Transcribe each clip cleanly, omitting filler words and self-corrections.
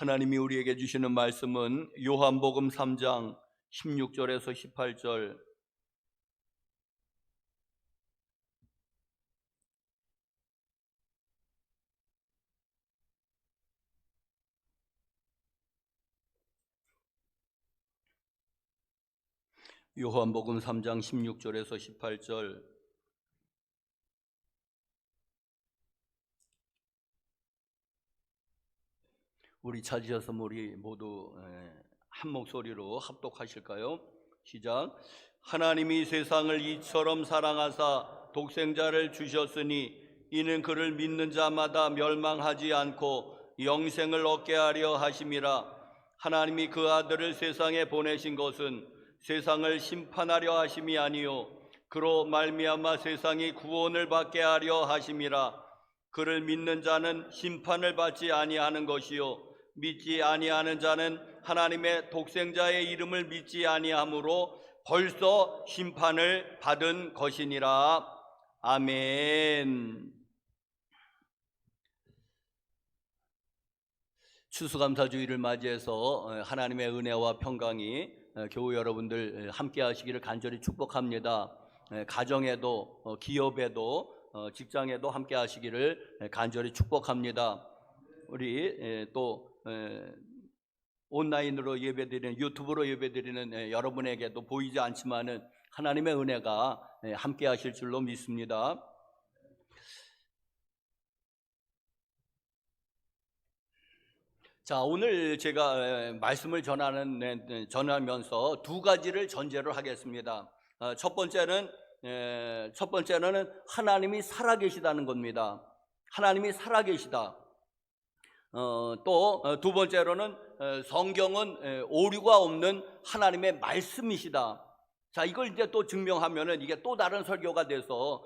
하나님이 우리에게 주시는 말씀은 요한복음 3장 16절에서 18절. 요한복음 3장 16절에서 18절. 우리 찾으셔서 우리 모두 한 목소리로 합독하실까요? 시작. 하나님이 세상을 이처럼 사랑하사 독생자를 주셨으니 이는 그를 믿는 자마다 멸망하지 않고 영생을 얻게 하려 하심이라. 하나님이 그 아들을 세상에 보내신 것은 세상을 심판하려 하심이 아니요 그로 말미암아 세상이 구원을 받게 하려 하심이라. 그를 믿는 자는 심판을 받지 아니하는 것이요 믿지 아니하는 자는 하나님의 독생자의 이름을 믿지 아니하므로 벌써 심판을 받은 것이니라. 아멘. 추수감사주의를 맞이해서 하나님의 은혜와 평강이 교우 여러분들 함께 하시기를 간절히 축복합니다. 가정에도 기업에도 직장에도 함께 하시기를 간절히 축복합니다. 우리 또 온라인으로 예배드리는, 유튜브로 예배드리는 여러분에게도 보이지 않지만은 하나님의 은혜가 함께 하실 줄로 믿습니다. 자, 오늘 제가 말씀을 전하면서 두 가지를 전제로 하겠습니다. 첫 번째는 하나님이 살아계시다는 겁니다. 하나님이 살아계시다. 또 두 번째로는 성경은 오류가 없는 하나님의 말씀이시다. 자, 이걸 이제 또 증명하면은 이게 또 다른 설교가 돼서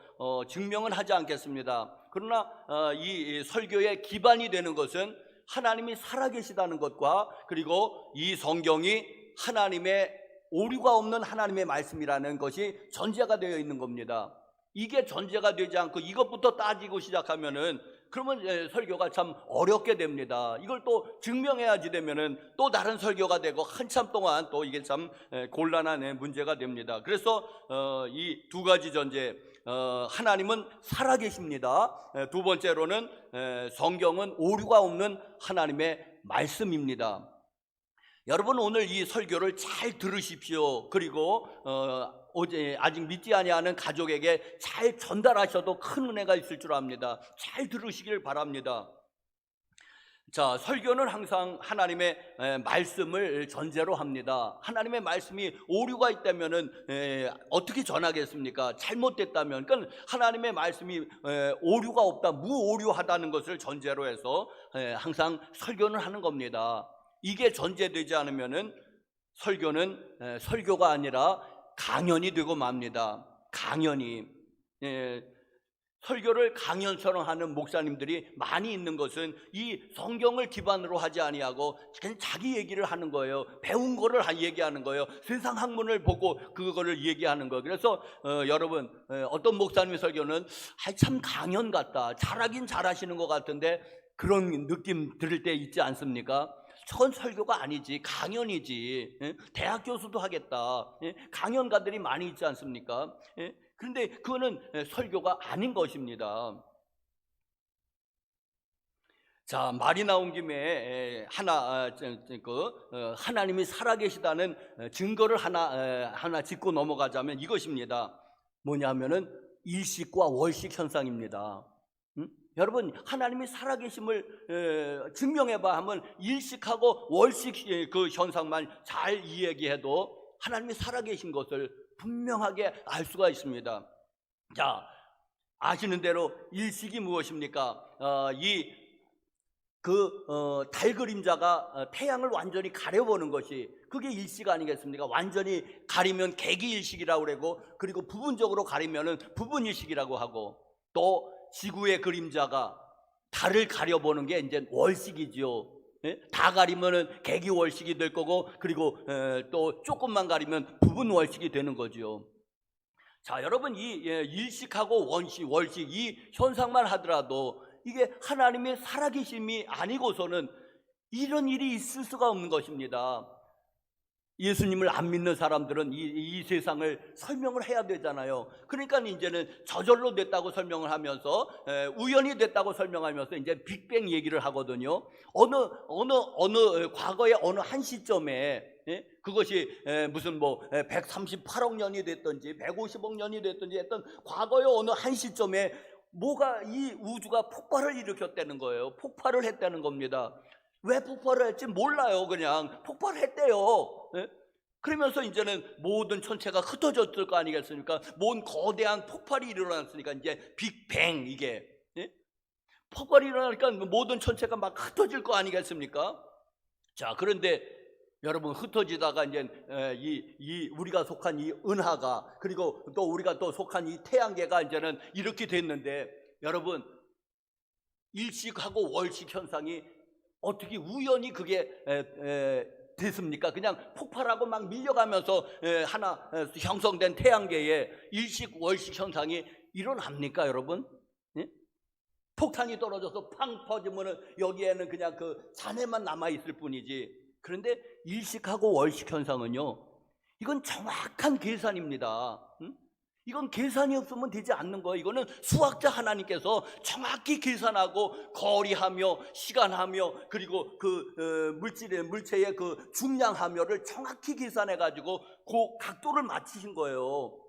증명은 하지 않겠습니다. 그러나 이 설교의 기반이 되는 것은 하나님이 살아계시다는 것과 그리고 이 성경이 하나님의 오류가 없는 하나님의 말씀이라는 것이 전제가 되어 있는 겁니다. 이게 전제가 되지 않고 이것부터 따지고 시작하면은 그러면 설교가 참 어렵게 됩니다. 이걸 또 증명해야지 되면은 또 다른 설교가 되고 한참 동안 또 이게 참 곤란한 문제가 됩니다. 그래서 이 두 가지 전제, 하나님은 살아계십니다. 두 번째로는 성경은 오류가 없는 하나님의 말씀입니다. 여러분, 오늘 이 설교를 잘 들으십시오. 그리고 어제 아직 믿지 아니하는 가족에게 잘 전달하셔도 큰 은혜가 있을 줄 압니다. 잘 들으시길 바랍니다. 자, 설교는 항상 하나님의 말씀을 전제로 합니다. 하나님의 말씀이 오류가 있다면은 어떻게 전하겠습니까? 잘못됐다면, 그러니까 하나님의 말씀이 오류가 없다, 무오류하다는 것을 전제로 해서 항상 설교는 하는 겁니다. 이게 전제되지 않으면은 설교는 설교가 아니라 강연이 되고 맙니다. 강연이. 설교를 강연처럼 하는 목사님들이 많이 있는 것은 이 성경을 기반으로 하지 아니하고 그냥 자기 얘기를 하는 거예요. 배운 거를 얘기하는 거예요. 세상 학문을 보고 그거를 얘기하는 거예요. 그래서 여러분, 어떤 목사님의 설교는 참 강연 같다, 잘하긴 잘하시는 것 같은데 그런 느낌 들을 때 있지 않습니까? 저건 설교가 아니지, 강연이지. 대학 교수도 하겠다. 강연가들이 많이 있지 않습니까? 그런데 그거는 설교가 아닌 것입니다. 자, 말이 나온 김에 하나님이 살아계시다는 증거를 하나 짚고 넘어가자면 이것입니다. 뭐냐면은 일식과 월식 현상입니다. 여러분, 하나님이 살아계심을 증명해봐 하면 일식하고 월식 그 현상만 잘 이야기해도 하나님이 살아계신 것을 분명하게 알 수가 있습니다. 자, 아시는 대로 일식이 무엇입니까? 달 그림자가 태양을 완전히 가려보는 것이 그게 일식 아니겠습니까? 완전히 가리면 개기일식이라고 그러고, 그리고 부분적으로 가리면은 부분일식이라고 하고, 또 지구의 그림자가 달을 가려보는 게 이제 월식이죠. 다 가리면은 개기월식이 될 거고, 그리고 또 조금만 가리면 부분월식이 되는 거죠. 자, 여러분, 이 일식하고 월식 이 현상만 하더라도 이게 하나님의 살아계심이 아니고서는 이런 일이 있을 수가 없는 것입니다. 예수님을 안 믿는 사람들은 이 세상을 설명을 해야 되잖아요. 그러니까 이제는 저절로 됐다고 설명을 하면서, 우연히 됐다고 설명하면서 이제 빅뱅 얘기를 하거든요. 과거의 어느 한 시점에, 그것이 무슨 138억 년이 됐든지 150억 년이 됐든지 했던 과거의 어느 한 시점에 뭐가 이 우주가 폭발을 일으켰다는 거예요. 폭발을 했다는 겁니다. 왜 폭발을 했지 몰라요. 그냥 폭발을 했대요. 그러면서 이제는 모든 천체가 흩어졌을 거 아니겠습니까? 뭔 거대한 폭발이 일어났으니까 이제 빅뱅, 이게 폭발이 일어나니까 모든 천체가 막 흩어질 거 아니겠습니까? 자, 그런데 여러분, 흩어지다가 이제 우리가 속한 이 은하가, 그리고 또 우리가 또 속한 이 태양계가 이제는 이렇게 됐는데, 여러분, 일식하고 월식 현상이 어떻게 우연히 그게 됐습니까? 그냥 폭발하고 막 밀려가면서 하나 형성된 태양계에 일식 월식 현상이 일어납니까, 여러분? 예? 폭탄이 떨어져서 팡 퍼지면은 여기에는 그냥 그 잔해만 남아 있을 뿐이지. 그런데 일식하고 월식 현상은요, 이건 정확한 계산입니다. 이건 계산이 없으면 되지 않는 거예요. 이거는 수학자 하나님께서 정확히 계산하고 거리하며 시간하며 그리고 그 물체의 그 중량하며를 정확히 계산해 가지고 그 각도를 맞추신 거예요.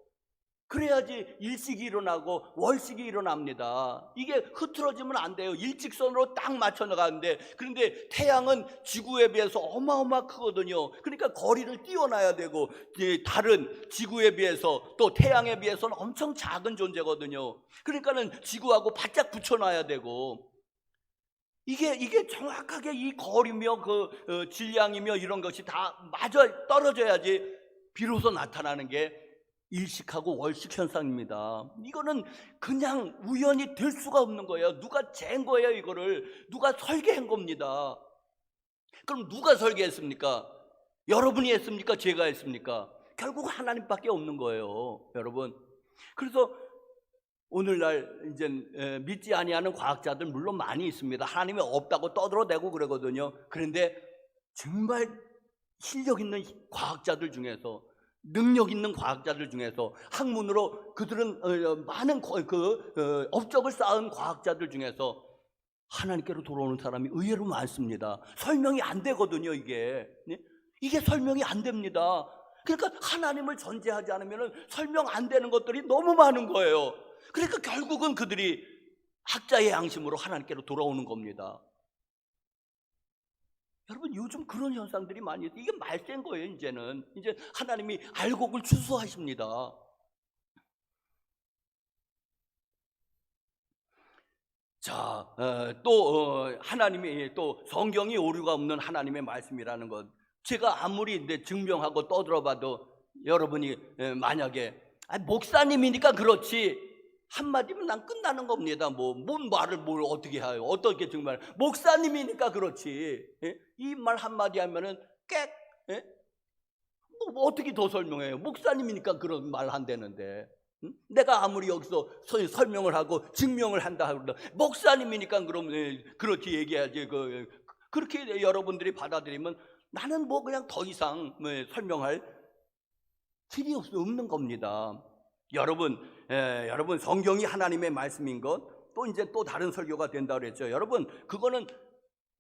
그래야지 일식이 일어나고 월식이 일어납니다. 이게 흐트러지면 안 돼요. 일직선으로 딱 맞춰 나가는데, 그런데 태양은 지구에 비해서 어마어마 크거든요. 그러니까 거리를 띄워놔야 되고, 다른 지구에 비해서 또 태양에 비해서는 엄청 작은 존재거든요. 그러니까는 지구하고 바짝 붙여놔야 되고, 이게 정확하게 이 거리며 질량이며 이런 것이 다 맞아 떨어져야지 비로소 나타나는 게 일식하고 월식 현상입니다. 이거는 그냥 우연히 될 수가 없는 거예요. 누가 잰 거예요. 이거를 누가 설계한 겁니다. 그럼 누가 설계했습니까? 여러분이 했습니까? 제가 했습니까? 결국 하나님밖에 없는 거예요, 여러분. 그래서 오늘날 이제 믿지 아니하는 과학자들 물론 많이 있습니다. 하나님이 없다고 떠들어대고 그러거든요. 그런데 정말 실력 있는 과학자들 중에서, 능력 있는 과학자들 중에서, 학문으로 그들은 많은 업적을 쌓은 과학자들 중에서 하나님께로 돌아오는 사람이 의외로 많습니다. 설명이 안 되거든요, 이게. 이게 설명이 안 됩니다. 그러니까 하나님을 전제하지 않으면 설명 안 되는 것들이 너무 많은 거예요. 그러니까 결국은 그들이 학자의 양심으로 하나님께로 돌아오는 겁니다. 여러분, 요즘 그런 현상들이 많이 있어요. 이게 말센 거예요. 이제는 이제 하나님이 알곡을 추수하십니다. 자, 하나님이 또 성경이 오류가 없는 하나님의 말씀이라는 것, 제가 아무리 증명하고 떠들어봐도 여러분이 만약에 목사님이니까 그렇지 한마디면 난 끝나는 겁니다. 뭔 말을 뭘 어떻게 해요? 어떻게 정말 목사님이니까 그렇지. 이 말 한마디 하면은 깨. 뭐 어떻게 더 설명해요? 목사님이니까 그런 말 한다는데. 내가 아무리 여기서 설명을 하고 증명을 한다 하더라도 목사님이니까 그럼 그렇게 얘기해야지. 그렇게 여러분들이 받아들이면 나는 그냥 더 이상 설명할 길이 없는 겁니다. 여러분 성경이 하나님의 말씀인 것, 또 이제 또 다른 설교가 된다고 그랬죠. 여러분, 그거는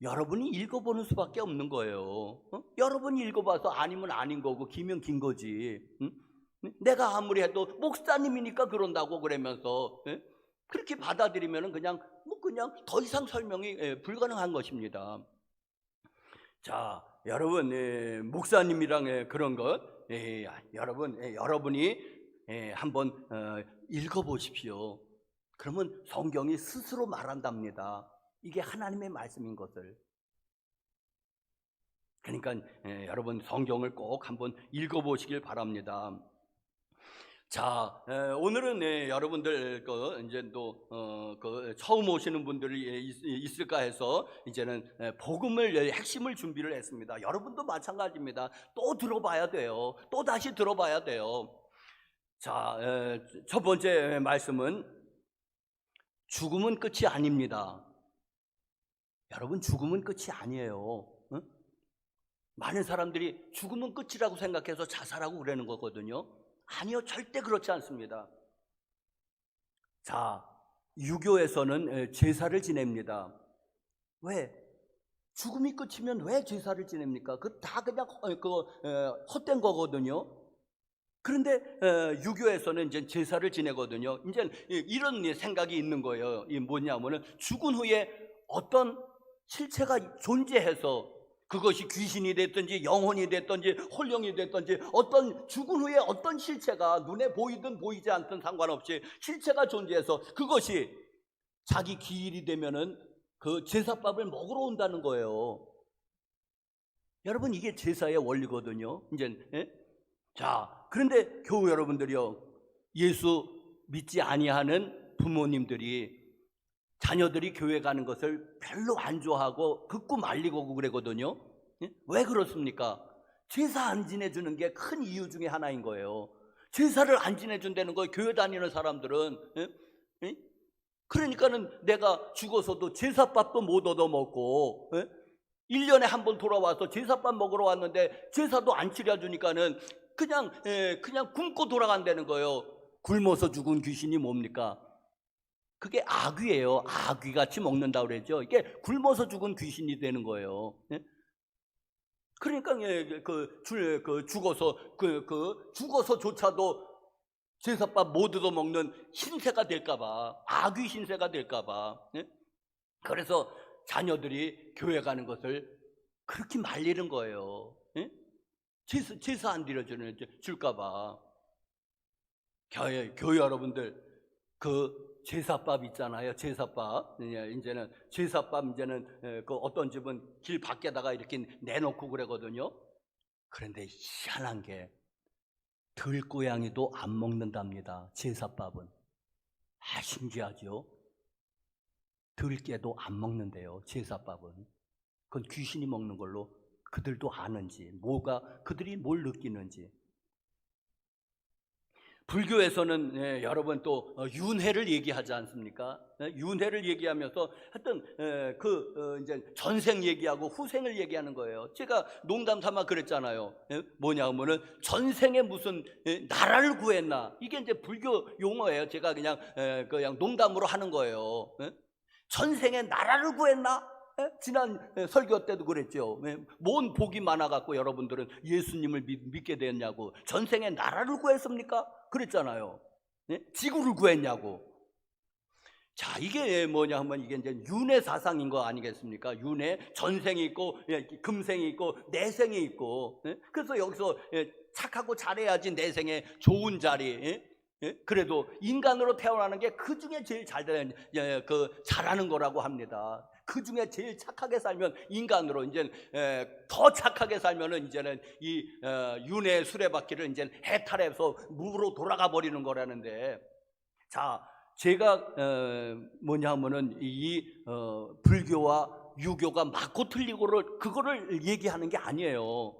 여러분이 읽어보는 수밖에 없는 거예요. 여러분이 읽어봐서 아니면 아닌 거고 기면 긴 거지. 내가 아무리 해도 목사님이니까 그런다고 그러면서 그렇게 받아들이면 그냥 더 이상 설명이 불가능한 것입니다. 자, 여러분, 목사님이랑 그런 것, 여러분이 한번 읽어보십시오. 그러면 성경이 스스로 말한답니다. 이게 하나님의 말씀인 것을. 그러니까 여러분, 성경을 꼭 한번 읽어보시길 바랍니다. 자, 오늘은 여러분들 이제 또 처음 오시는 분들이 있을까 해서 이제는 복음을 핵심을 준비를 했습니다. 여러분도 마찬가지입니다. 또 들어봐야 돼요. 또 다시 들어봐야 돼요. 자, 첫 번째 말씀은 죽음은 끝이 아닙니다. 여러분, 죽음은 끝이 아니에요. 많은 사람들이 죽으면 끝이라고 생각해서 자살하고 그러는 거거든요. 아니요, 절대 그렇지 않습니다. 자, 유교에서는 제사를 지냅니다. 왜? 죽음이 끝이면 왜 제사를 지냅니까? 그 다 그냥 헛된 거거든요. 그런데 유교에서는 이제 제사를 지내거든요. 이제 이런 생각이 있는 거예요. 이 뭐냐면은 죽은 후에 어떤 실체가 존재해서 그것이 귀신이 됐든지 영혼이 됐든지 홀령이 됐든지 어떤 죽은 후에 어떤 실체가 눈에 보이든 보이지 않든 상관없이 실체가 존재해서 그것이 자기 기일이 되면은 그 제사밥을 먹으러 온다는 거예요. 여러분, 이게 제사의 원리거든요. 이제 자, 그런데 교우 여러분들이요, 예수 믿지 아니하는 부모님들이 자녀들이 교회 가는 것을 별로 안 좋아하고 극구 말리고 그러거든요. 왜 그렇습니까? 제사 안 지내주는 게 큰 이유 중에 하나인 거예요. 제사를 안 지내준다는 거예요, 교회 다니는 사람들은. 그러니까는 내가 죽어서도 제사밥도 못 얻어먹고 1년에 한 번 돌아와서 제사밥 먹으러 왔는데 제사도 안 치러주니까는 그냥 굶고 돌아간다는 거예요. 굶어서 죽은 귀신이 뭡니까? 그게 아귀예요. 아귀같이 먹는다고 그러죠. 이게 굶어서 죽은 귀신이 되는 거예요. 그러니까 죽어서조차도 제사밥 못 얻어 먹는 신세가 될까봐, 아귀 신세가 될까봐. 그래서 자녀들이 교회 가는 것을 그렇게 말리는 거예요. 제사 안 드려주는 줄까봐. 교회 여러분들, 그 제사밥 있잖아요. 제사밥. 이제는 제사밥 이제는 그 어떤 집은 길 밖에다가 이렇게 내놓고 그러거든요. 그런데 희한한 게 들고양이도 안 먹는답니다. 제사밥은. 신기하죠? 들깨도 안 먹는데요. 제사밥은. 그건 귀신이 먹는 걸로 그들도 아는지, 그들이 뭘 느끼는지. 불교에서는 여러분 또 윤회를 얘기하지 않습니까? 윤회를 얘기하면서 하여튼 이제 전생 얘기하고 후생을 얘기하는 거예요. 제가 농담 삼아 그랬잖아요. 뭐냐면은 전생에 무슨 나라를 구했나, 이게 이제 불교 용어예요. 제가 그냥 농담으로 하는 거예요. 전생에 나라를 구했나? 지난 설교 때도 그랬죠. 뭔 복이 많아갖고 여러분들은 예수님을 믿게 됐냐고. 전생에 나라를 구했습니까? 그랬잖아요. 지구를 구했냐고. 자, 이게 뭐냐 하면 이게 이제 윤회 사상인 거 아니겠습니까? 윤회, 전생이 있고 금생이 있고 내생이 있고. 그래서 여기서 착하고 잘해야지 내생에 좋은 자리. 그래도 인간으로 태어나는 게 그 중에 제일 잘하는 거라고 합니다. 그 중에 제일 착하게 살면 인간으로, 이제 더 착하게 살면은 이제는 이 윤회 수레바퀴를 이제 해탈해서 무로 돌아가 버리는 거라는데, 자, 제가 뭐냐 하면은 이 불교와 유교가 맞고 틀리고를 그거를 얘기하는 게 아니에요.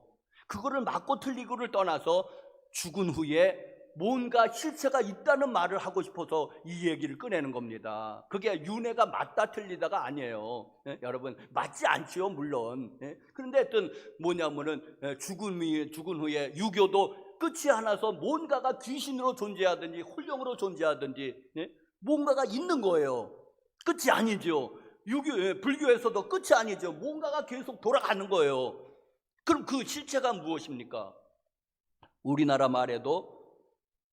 그거를 맞고 틀리고를 떠나서 죽은 후에 뭔가 실체가 있다는 말을 하고 싶어서 이 얘기를 꺼내는 겁니다. 그게 윤회가 맞다 틀리다가 아니에요. 여러분, 맞지 않지요, 물론. 그런데 하여튼 뭐냐면은 죽은 후에 유교도 끝이 하나서 뭔가가 귀신으로 존재하든지 홀령으로 존재하든지 뭔가가 있는 거예요. 끝이 아니죠. 불교에서도 끝이 아니죠. 뭔가가 계속 돌아가는 거예요. 그럼 그 실체가 무엇입니까? 우리나라 말에도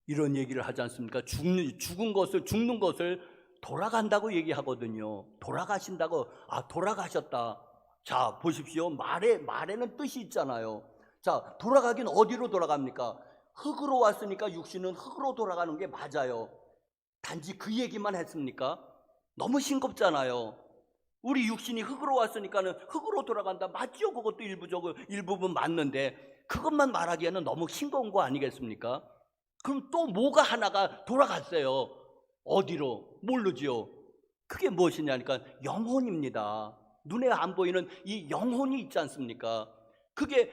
이런 얘기를 하지 않습니까? 죽는 것을 돌아간다고 얘기하거든요. 돌아가신다고. 돌아가셨다. 자, 보십시오. 말에는 뜻이 있잖아요. 자, 돌아가긴 어디로 돌아갑니까? 흙으로 왔으니까 육신은 흙으로 돌아가는 게 맞아요. 단지 그 얘기만 했습니까? 너무 싱겁잖아요. 우리 육신이 흙으로 왔으니까는 흙으로 돌아간다. 맞죠? 그것도 일부분 맞는데 그것만 말하기에는 너무 싱거운 거 아니겠습니까? 그럼 또 뭐가 하나가 돌아갔어요. 어디로? 모르지요. 그게 무엇이냐니까 영혼입니다. 눈에 안 보이는 이 영혼이 있지 않습니까? 그게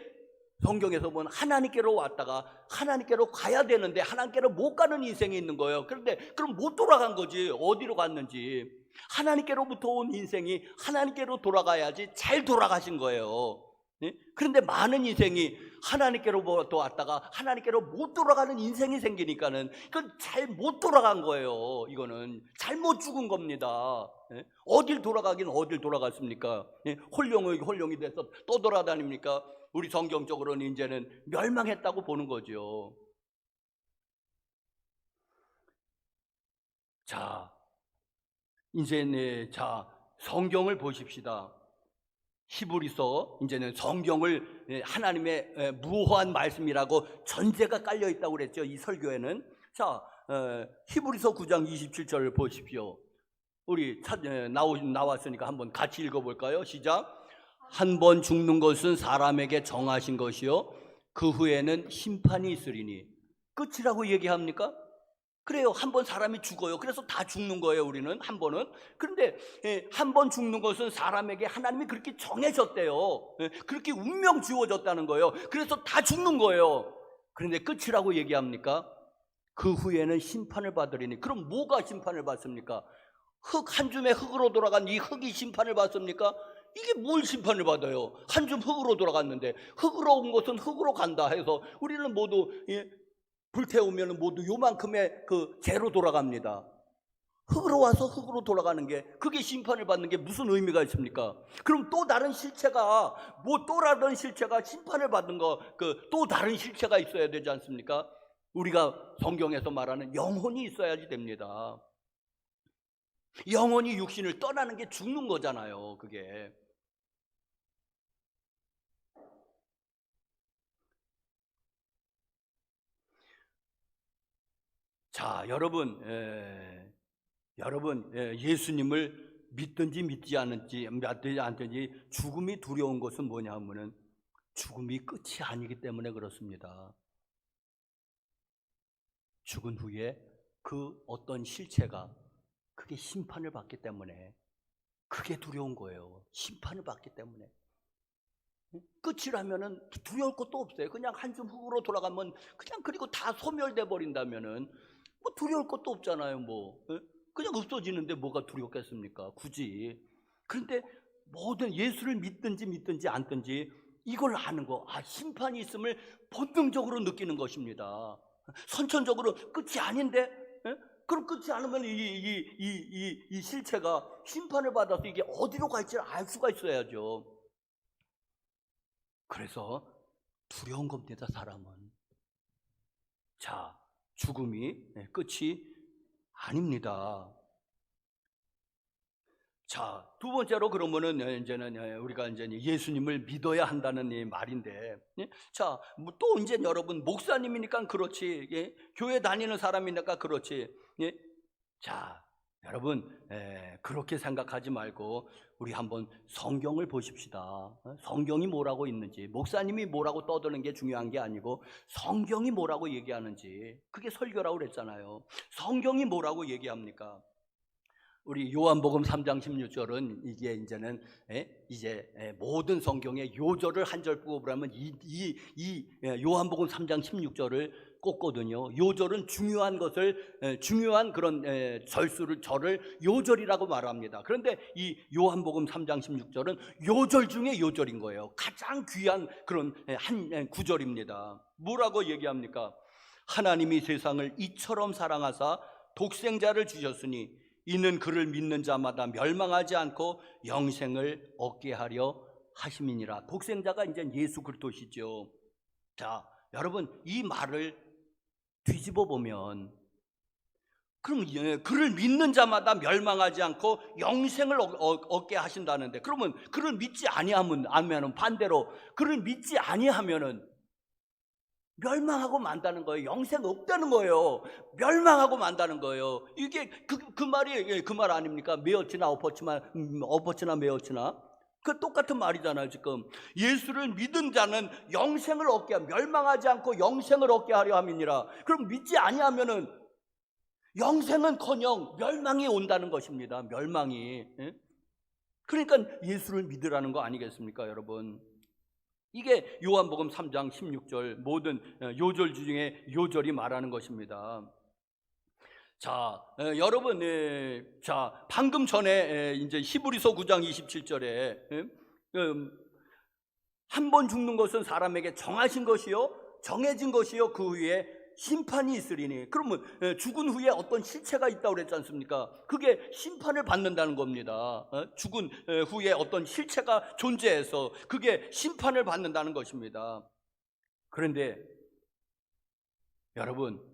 성경에서 보면 하나님께로 왔다가 하나님께로 가야 되는데 하나님께로 못 가는 인생이 있는 거예요. 그런데 그럼 못 돌아간 거지. 어디로 갔는지. 하나님께로부터 온 인생이 하나님께로 돌아가야지 잘 돌아가신 거예요. 그런데 많은 인생이 하나님께로부터 왔다가 하나님께로 못 돌아가는 인생이 생기니까는 그건 잘 못 돌아간 거예요. 이거는 잘못 죽은 겁니다. 어딜 돌아가긴 어딜 돌아갔습니까? 홀령이 돼서 떠돌아다닙니까? 우리 성경적으로는 이제는 멸망했다고 보는 거죠. 자, 이제 성경을 보십시다. 히브리서 이제는 성경을 하나님의 무호한 말씀이라고 전제가 깔려 있다고 그랬죠. 이 설교에는. 자, 히브리서 9장 27절을 보십시오. 우리 나왔으니까 한번 같이 읽어볼까요? 시작. 한 번 죽는 것은 사람에게 정하신 것이요 그 후에는 심판이 있으리니. 끝이라고 얘기합니까? 그래요. 한 번 사람이 죽어요. 그래서 다 죽는 거예요. 우리는 한 번은. 그런데 한 번 죽는 것은 사람에게 하나님이 그렇게 정해졌대요. 그렇게 운명 지워졌다는 거예요. 그래서 다 죽는 거예요. 그런데 끝이라고 얘기합니까? 그 후에는 심판을 받으리니. 그럼 뭐가 심판을 받습니까? 한 줌의 흙으로 돌아간 이 흙이 심판을 받습니까? 이게 뭘 심판을 받아요? 한 줌 흙으로 돌아갔는데 흙으로 온 것은 흙으로 간다 해서 우리는 모두 불태우면 모두 요만큼의 그 재로 돌아갑니다. 흙으로 와서 흙으로 돌아가는 게, 그게 심판을 받는 게 무슨 의미가 있습니까? 그럼 또 다른 실체가, 또 다른 실체가 심판을 받는 거, 또 다른 실체가 있어야 되지 않습니까? 우리가 성경에서 말하는 영혼이 있어야지 됩니다. 영혼이 육신을 떠나는 게 죽는 거잖아요, 그게. 자, 여러분, 예수님을 믿든지 믿지 않든지 죽음이 두려운 것은 뭐냐 하면은 죽음이 끝이 아니기 때문에 그렇습니다. 죽은 후에 그 어떤 실체가 그게 심판을 받기 때문에 그게 두려운 거예요. 심판을 받기 때문에. 끝이라면은 두려울 것도 없어요. 그냥 한 줌 흙으로 돌아가면 그냥, 그리고 다 소멸돼 버린다면은 뭐 두려울 것도 없잖아요. 그냥 없어지는데 뭐가 두렵겠습니까? 굳이. 그런데 모든 예수를 믿든지 않든지 이걸 아는 거, 심판이 있음을 본능적으로 느끼는 것입니다. 선천적으로 끝이 아닌데, 그럼 끝이 않으면 이 실체가 심판을 받아서 이게 어디로 갈지 알 수가 있어야죠. 그래서 두려운 겁니다, 사람은. 자, 죽음이 끝이 아닙니다. 자, 두 번째로 그러면은 이제는 우리가 이제 예수님을 믿어야 한다는 이 말인데, 자, 또 이제 여러분 목사님이니까 그렇지, 교회 다니는 사람이니까 그렇지, 자, 여러분 그렇게 생각하지 말고 우리 한번 성경을 보십시다. 성경이 뭐라고 있는지, 목사님이 뭐라고 떠드는 게 중요한 게 아니고 성경이 뭐라고 얘기하는지, 그게 설교라고 그랬잖아요. 성경이 뭐라고 얘기합니까? 우리 요한복음 3장 16절은 이게 이제는 모든 성경의 요절을 한 절 뽑으라면 이 요한복음 3장 16절을 꼽거든요. 요절은 중요한 것을, 중요한 그런 절을 요절이라고 말합니다. 그런데 이 요한복음 3장 16절은 요절 중에 요절인 거예요. 가장 귀한 그런 한 구절입니다. 뭐라고 얘기합니까? 하나님이 세상을 이처럼 사랑하사 독생자를 주셨으니 이는 그를 믿는 자마다 멸망하지 않고 영생을 얻게 하려 하심이니라. 독생자가 이제 예수 그리스도시죠. 자, 여러분 이 말을 뒤집어 보면, 그럼 그를 믿는 자마다 멸망하지 않고 영생을 얻게 하신다는데, 그러면 그를 믿지 아니하면 반대로 그를 믿지 아니하면은 멸망하고 만다는 거예요. 영생 없다는 거예요. 멸망하고 만다는 거예요. 이게 그 말이 그 말 아닙니까? 메어치나 엎어치나 메어치나 그 똑같은 말이잖아요. 지금 예수를 믿은 자는 영생을 얻게, 멸망하지 않고 영생을 얻게 하려 함이니라. 그럼 믿지 아니하면은 영생은커녕 멸망이 온다는 것입니다. 멸망이. 그러니까 예수를 믿으라는 거 아니겠습니까, 여러분? 이게 요한복음 3장 16절 모든 요절 중에 요절이 말하는 것입니다. 자, 여러분, 자, 방금 전에 이제 히브리서 9장 27절에 한 번 죽는 것은 사람에게 정하신 것이요 정해진 것이요 그 후에 심판이 있으리니. 그러면 죽은 후에 어떤 실체가 있다고 그랬지 않습니까? 그게 심판을 받는다는 겁니다. 죽은 후에 어떤 실체가 존재해서 그게 심판을 받는다는 것입니다. 그런데 여러분,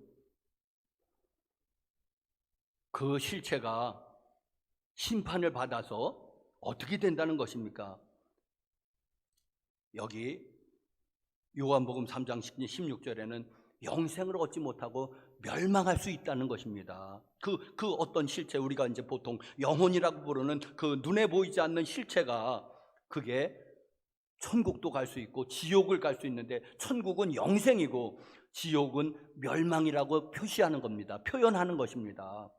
그 실체가 심판을 받아서 어떻게 된다는 것입니까? 여기 요한복음 3장 16절에는 영생을 얻지 못하고 멸망할 수 있다는 것입니다. 그 어떤 실체, 우리가 이제 보통 영혼이라고 부르는 그 눈에 보이지 않는 실체가 그게 천국도 갈 수 있고 지옥을 갈 수 있는데, 천국은 영생이고 지옥은 멸망이라고 표시하는 겁니다. 표현하는 것입니다.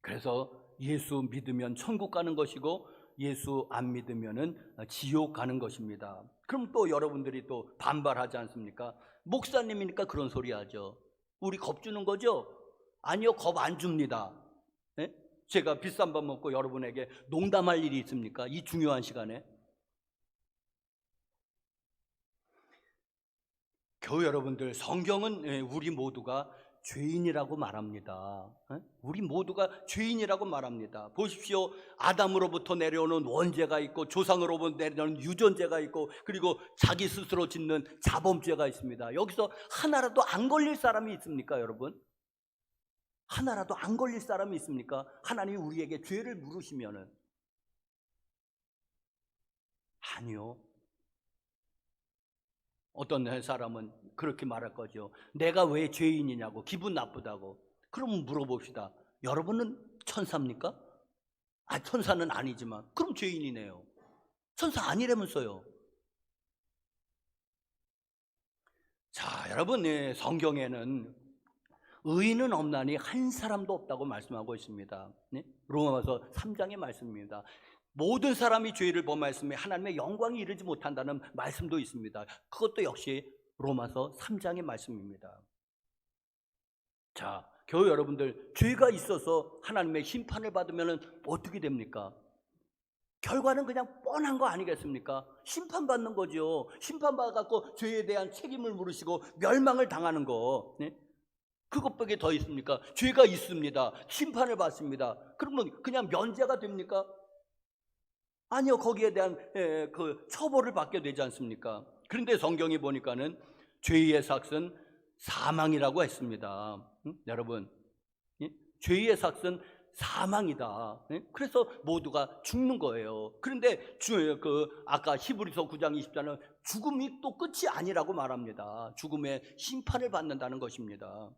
그래서 예수 믿으면 천국 가는 것이고 예수 안 믿으면은 지옥 가는 것입니다. 그럼 또 여러분들이 또 반발하지 않습니까? 목사님이니까 그런 소리 하죠. 우리 겁주는 거죠? 아니요, 겁 안 줍니다. 예? 제가 비싼 밥 먹고 여러분에게 농담할 일이 있습니까? 이 중요한 시간에. 교회 여러분들, 성경은 우리 모두가 죄인이라고 말합니다. 우리 모두가 죄인이라고 말합니다. 보십시오. 아담으로부터 내려오는 원죄가 있고 조상으로부터 내려오는 유전죄가 있고 그리고 자기 스스로 짓는 자범죄가 있습니다. 여기서 하나라도 안 걸릴 사람이 있습니까, 여러분? 하나라도 안 걸릴 사람이 있습니까? 하나님이 우리에게 죄를 물으시면은. 아니요. 어떤 사람은 그렇게 말할 거죠. 내가 왜 죄인이냐고, 기분 나쁘다고. 그럼 물어봅시다. 여러분은 천사입니까? 천사는 아니지만 그럼 죄인이네요. 천사 아니라면서요. 자, 여러분, 성경에는 의인은 없나니 한 사람도 없다고 말씀하고 있습니다. 로마서 3장의 말씀입니다. 모든 사람이 죄를 범하였으며 하나님의 영광이 이르지 못한다는 말씀도 있습니다. 그것도 역시 로마서 3장의 말씀입니다. 자, 교회 여러분들, 죄가 있어서 하나님의 심판을 받으면 어떻게 됩니까? 결과는 그냥 뻔한 거 아니겠습니까? 심판받는 거죠. 심판받아갖고 죄에 대한 책임을 물으시고 멸망을 당하는 거. 그것밖에 더 있습니까? 죄가 있습니다. 심판을 받습니다. 그러면 그냥 면제가 됩니까? 아니요, 거기에 대한 그 처벌을 받게 되지 않습니까? 그런데 성경이 보니까는 죄의 삭은 사망이라고 했습니다. 여러분, 죄의 삭은 사망이다. 그래서 모두가 죽는 거예요. 그런데 아까 히브리서 9장 20절은 죽음이 또 끝이 아니라고 말합니다. 죽음의 심판을 받는다는 것입니다.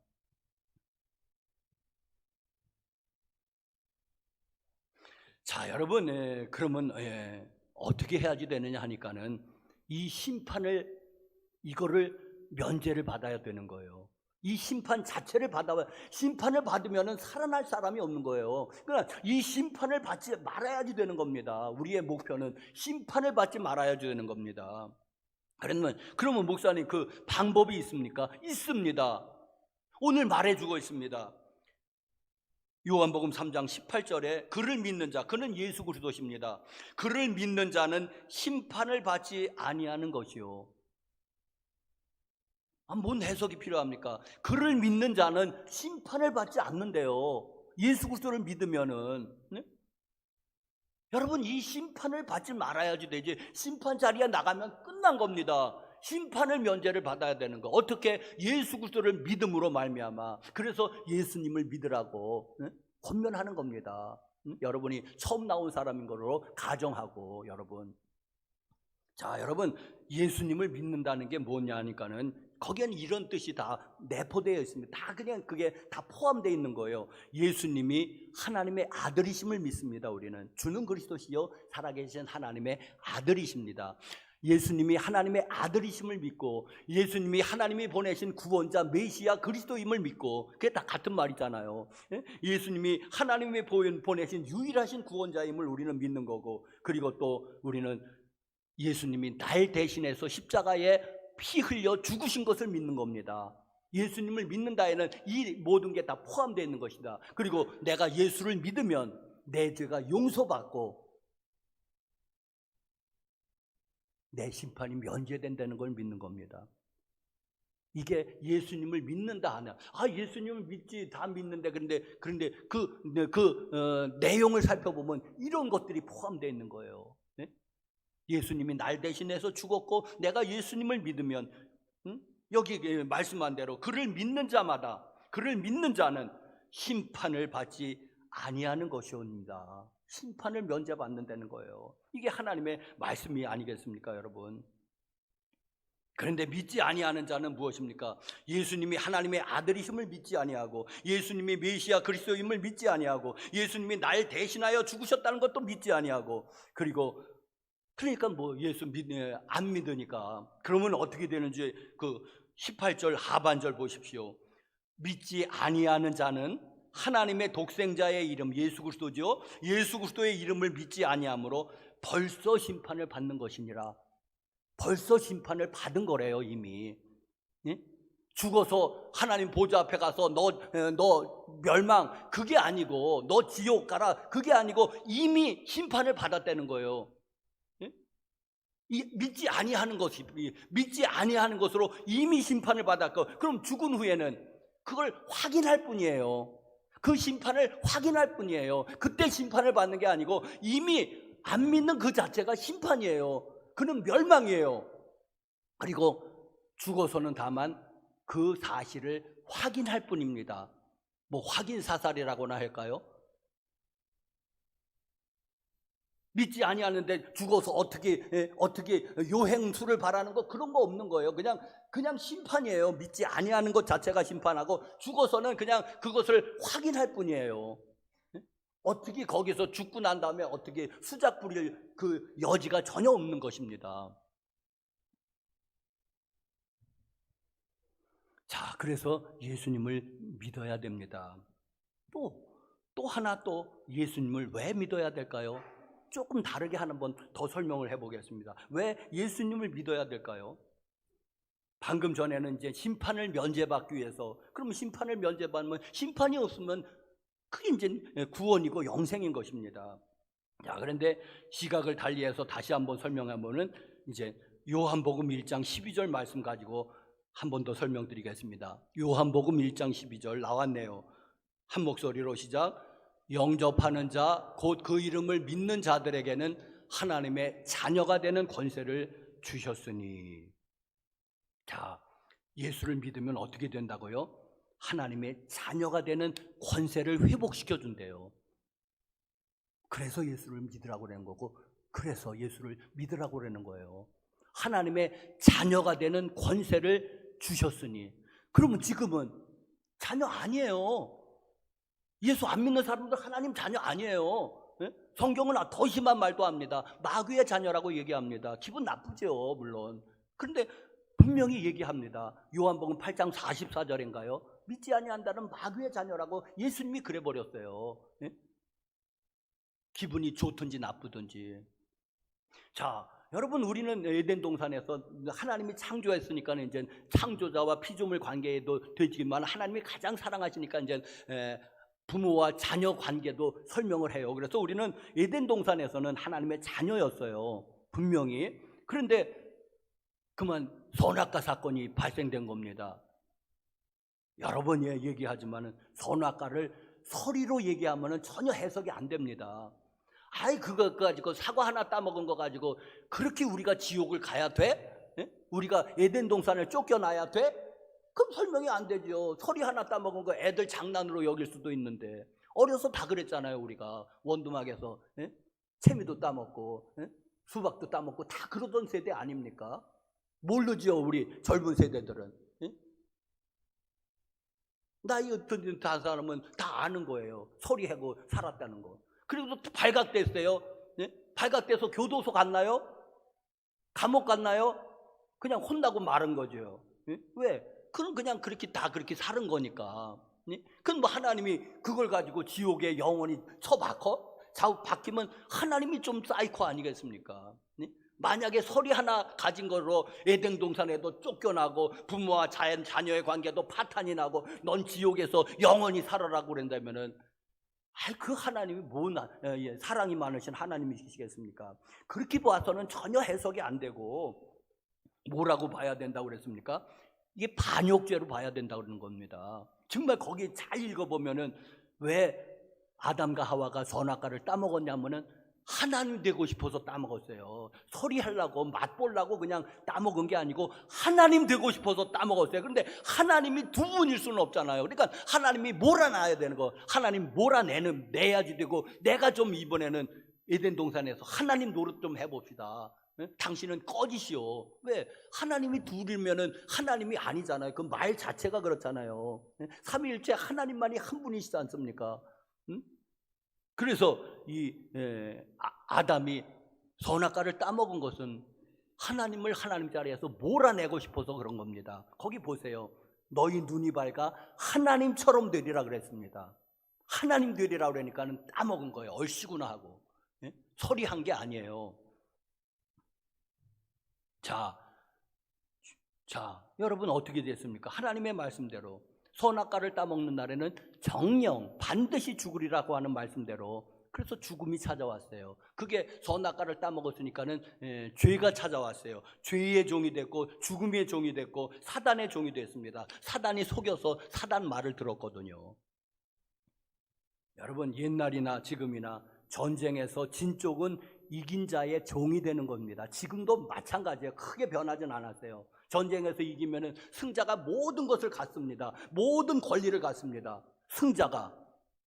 자, 여러분, 그러면 어떻게 해야지 되느냐 하니까는 이 이거를 면제를 받아야 되는 거예요. 이 심판 자체를 심판을 받으면은 살아날 사람이 없는 거예요. 그러니까 이 심판을 받지 말아야지 되는 겁니다. 우리의 목표는 심판을 받지 말아야지 되는 겁니다. 그러면 목사님, 그 방법이 있습니까? 있습니다. 오늘 말해주고 있습니다. 요한복음 3장 18절에 그를 믿는 자, 그는 예수 그리스도십니다. 그를 믿는 자는 심판을 받지 아니하는 것이요. 뭔 해석이 필요합니까? 그를 믿는 자는 심판을 받지 않는데요. 예수 그리스도를 믿으면은. 여러분, 이 심판을 받지 말아야지 되지. 심판 자리에 나가면 끝난 겁니다. 심판을 면제를 받아야 되는 거. 어떻게? 예수 그리스도를 믿음으로 말미암아. 그래서 예수님을 믿으라고 권면하는 겁니다. 여러분이 처음 나온 사람인 걸로 가정하고. 여러분, 자, 여러분, 예수님을 믿는다는 게 뭐냐 하니까는 거기에는 이런 뜻이 다 내포되어 있습니다. 다 그냥 그게 다 포함되어 있는 거예요. 예수님이 하나님의 아들이심을 믿습니다. 우리는 주는 그리스도시요 살아계신 하나님의 아들이십니다. 예수님이 하나님의 아들이심을 믿고 예수님이 하나님이 보내신 구원자 메시아 그리스도임을 믿고, 그게 다 같은 말이잖아요. 예수님이 하나님이 보내신 유일하신 구원자임을 우리는 믿는 거고, 그리고 또 우리는 예수님이 날 대신해서 십자가에 피 흘려 죽으신 것을 믿는 겁니다. 예수님을 믿는다에는 이 모든 게 다 포함되어 있는 것이다. 그리고 내가 예수를 믿으면 내 죄가 용서받고 내 심판이 면제된다는 걸 믿는 겁니다. 이게 예수님을 믿는다 하냐? 예수님을 믿지, 다 믿는데 그런데 내용을 살펴보면 이런 것들이 포함되어 있는 거예요. 네? 예수님이 날 대신해서 죽었고 내가 예수님을 믿으면, 여기 말씀한 대로 그를 믿는 자는 심판을 받지 아니하는 것이옵니다. 심판을 면제받는다는 거예요. 이게 하나님의 말씀이 아니겠습니까, 여러분? 그런데 믿지 아니하는 자는 무엇입니까? 예수님이 하나님의 아들이심을 믿지 아니하고, 예수님이 메시아 그리스도임을 믿지 아니하고, 예수님이 날 대신하여 죽으셨다는 것도 믿지 아니하고, 그러니까 예수 안 믿으니까. 그러면 어떻게 되는지 18절 하반절 보십시오. 믿지 아니하는 자는 하나님의 독생자의 이름 예수 그리스도죠. 예수 그리스도의 이름을 믿지 아니하므로 벌써 심판을 받는 것이니라. 벌써 심판을 받은 거래요, 이미. 예? 죽어서 하나님 보좌 앞에 가서 너 멸망, 그게 아니고, 너 지옥 가라, 그게 아니고 이미 심판을 받았다는 거예요. 예? 믿지 아니하는 것으로 이미 심판을 받았고, 그럼 죽은 후에는 그걸 확인할 뿐이에요. 그 심판을 확인할 뿐이에요. 그때 심판을 받는 게 아니고 이미 안 믿는 그 자체가 심판이에요. 그는 멸망이에요. 그리고 죽어서는 다만 그 사실을 확인할 뿐입니다. 확인 사살이라고나 할까요? 믿지 아니하는데 죽어서 어떻게 요행수를 바라는 거, 그런 거 없는 거예요. 그냥 심판이에요. 믿지 아니하는 것 자체가 심판하고, 죽어서는 그냥 그것을 확인할 뿐이에요. 어떻게 거기서 죽고 난 다음에 어떻게 수작 부릴 그 여지가 전혀 없는 것입니다. 자, 그래서 예수님을 믿어야 됩니다. 또 하나 예수님을 왜 믿어야 될까요? 조금 다르게 한번 더 설명을 해보겠습니다. 왜 예수님을 믿어야 될까요? 방금 전에는 이제 심판을 면제받기 위해서, 그러면 심판을 면제받으면, 심판이 없으면 그게 이제 구원이고 영생인 것입니다. 자, 그런데 시각을 달리해서 다시 한번 설명하면은, 이제 요한복음 1장 12절 말씀 가지고 한 번 더 설명드리겠습니다. 요한복음 1장 12절 나왔네요. 한 목소리로 시작. 영접하는 자, 곧 그 이름을 믿는 자들에게는 하나님의 자녀가 되는 권세를 주셨으니. 자, 예수를 믿으면 어떻게 된다고요? 하나님의 자녀가 되는 권세를 회복시켜 준대요. 그래서 예수를 믿으라고 그러는 거고, 그래서 예수를 믿으라고 그러는 거예요. 하나님의 자녀가 되는 권세를 주셨으니. 그러면 지금은 자녀 아니에요. 예수 안 믿는 사람들 하나님 자녀 아니에요. 예? 성경은 더 심한 말도 합니다. 마귀의 자녀라고 얘기합니다. 기분 나쁘죠, 물론. 그런데 분명히 얘기합니다. 요한복음 8장 44절인가요? 믿지 아니한다는 마귀의 자녀라고 예수님이 그래 버렸어요. 예? 기분이 좋든지 나쁘든지. 자, 여러분, 우리는 에덴 동산에서 하나님이 창조했으니까 이제 창조자와 피조물 관계에도 되지만, 하나님이 가장 사랑하시니까 이제 부모와 자녀 관계도 설명을 해요. 그래서 우리는 에덴 동산에서는 하나님의 자녀였어요, 분명히. 그런데 그만 선악과 사건이 발생된 겁니다. 여러 번 얘기하지만 선악과를 서리로 얘기하면 전혀 해석이 안 됩니다. 그거 가지고 사과 하나 따먹은 거 가지고 그렇게 우리가 지옥을 가야 돼? 예? 우리가 에덴 동산을 쫓겨나야 돼? 그럼 설명이 안 되죠. 서리 하나 따먹은 거 애들 장난으로 여길 수도 있는데. 어려서 다 그랬잖아요, 우리가. 원두막에서 채미도 따먹고 수박도 따먹고 다 그러던 세대 아닙니까? 모르죠, 우리 젊은 세대들은. 나이 어떤 다 사람은 다 아는 거예요. 서리하고 살았다는 거. 그리고 또 발각됐어요. 발각돼서 교도소 갔나요? 감옥 갔나요? 그냥 혼나고 마른 거죠. 왜? 그럼 그냥 그렇게 사는 거니까. 그건 하나님이 그걸 가지고 지옥에 영원히 처박혀? 박히면 하나님이 좀 사이코 아니겠습니까? 만약에 서리 하나 가진 걸로 에덴 동산에도 쫓겨나고 부모와 자녀의 관계도 파탄이 나고 넌 지옥에서 영원히 살아라고 그런다면은 그 하나님이 사랑이 많으신 하나님이시겠습니까? 그렇게 봐서는 전혀 해석이 안 되고 뭐라고 봐야 된다고 그랬습니까? 이게 반역죄로 봐야 된다고 그러는 겁니다. 정말 거기 잘 읽어보면은 왜 아담과 하와가 선악과를 따먹었냐면은 하나님 되고 싶어서 따먹었어요. 소리하려고 맛보려고 그냥 따먹은 게 아니고 하나님 되고 싶어서 따먹었어요. 그런데 하나님이 두 분일 수는 없잖아요. 그러니까 하나님이 몰아놔야 되는 거, 하나님 내야지 되고, 내가 좀 이번에는 에덴 동산에서 하나님 노릇 좀 해봅시다. 당신은 꺼지시오. 왜? 하나님이 둘이면은 하나님이 아니잖아요. 그 말 자체가 그렇잖아요. 삼위일체 하나님만이 한 분이시지 않습니까? 그래서 아담이 선악과를 따먹은 것은 하나님을 하나님 자리에서 몰아내고 싶어서 그런 겁니다. 거기 보세요. 너희 눈이 밝아 하나님처럼 되리라 그랬습니다. 하나님 되리라 그러니까는 따먹은 거예요. 얼씨구나 하고. 소리한 게 아니에요. 자, 여러분 어떻게 됐습니까? 하나님의 말씀대로 선악과를 따먹는 날에는 정령 반드시 죽으리라고 하는 말씀대로, 그래서 죽음이 찾아왔어요. 그게 선악과를 따먹었으니까는 죄가 찾아왔어요. 죄의 종이 됐고 죽음의 종이 됐고 사단의 종이 됐습니다. 사단이 속여서 사단 말을 들었거든요. 여러분, 옛날이나 지금이나 전쟁에서 진 쪽은 이긴 자의 종이 되는 겁니다. 지금도 마찬가지예요. 크게 변하진 않았어요. 전쟁에서 이기면은 승자가 모든 것을 갖습니다. 모든 권리를 갖습니다. 승자가.